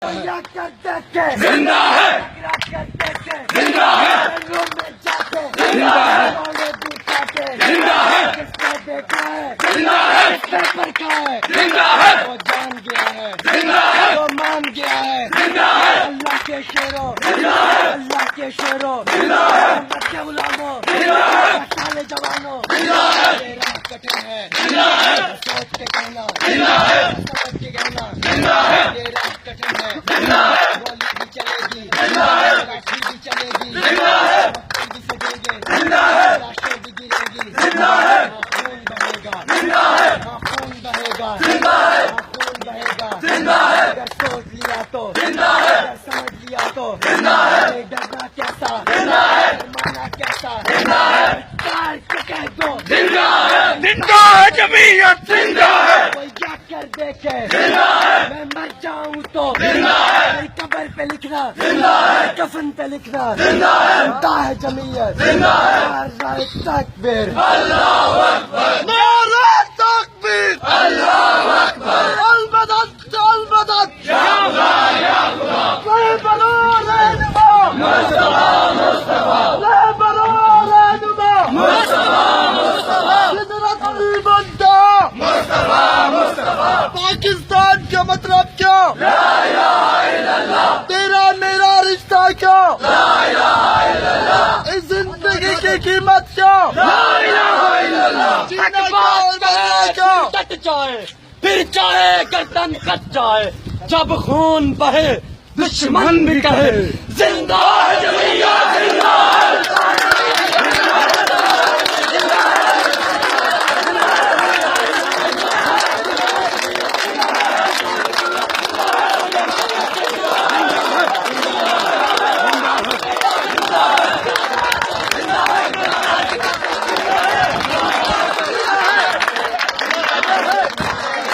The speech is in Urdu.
زندہ ہے زندہ ہے زندہ ہے زندہ ہے زندہ ہے زندہ ہے وہ جان گیا ہے زندہ ہے وہ مان گیا ہے زندہ ہے اللہ کے شیروں زندہ ہے اللہ کے شیروں زندہ ہے محمد کے غلاموں زندہ ہے سالے جوانوں زندہ ہے یہ راہ کٹھن ہے زندہ ہے سوچ کے کہنا زندہ ہے سمجھ کے کہنا زندہ ہے یہ راہ کٹھن ہے زندہ ہے گولی بھی چلے گی زندہ ہے لاٹھی بھی چلے گی زندہ ہے پتھر بھی سجیں گے زندہ ہے لاشیں بھی گریں گی زندہ ہے خون بہے گا زندہ ہے خون بہے گا زندہ ہے خون بہے گا زندہ ہے اگر سوچ لیا تو زندہ ہے اگر سمجھ لیا تو زندہ ہے ڈرنا کیسا زندہ ہے مانا کیسا زندہ ہے کار کے کہہ دو زندہ ہے زندہ ہے جمعیت زندہ ہے کوئی کیا کر دیکھے زندہ ہے میں مر جاؤں تو زندہ ہے میری قبر پہ لکھنا زندہ ہے کفن پہ لکھنا زندہ ہے زندہ ہے جمعیت زندہ ہے نعرہ تکبیر اللہ اکبر نعرہ تکبیر اللہ اکبر البدت البدت یا خدا یا خدا لے بنو رہنما مصطفیٰ مصطفیٰ لے بنو رہنما مصطفیٰ مصطفیٰ سدرت المنتہا مصطفیٰ مصطفیٰ پاکستان کا مطلب کیا لا الہ الا اللہ تیرا میرا رشتہ کیا لا الہ الا اللہ اس زندگی کی قیمت کیا لا الہ الا اللہ جینا کیا اور مرنا کیا کٹ جائے پھر چاہے گردن کٹ جائے جب خون بہے دشمن بھی کہے زندہ زندہ ہے جمعیت زندہ ہے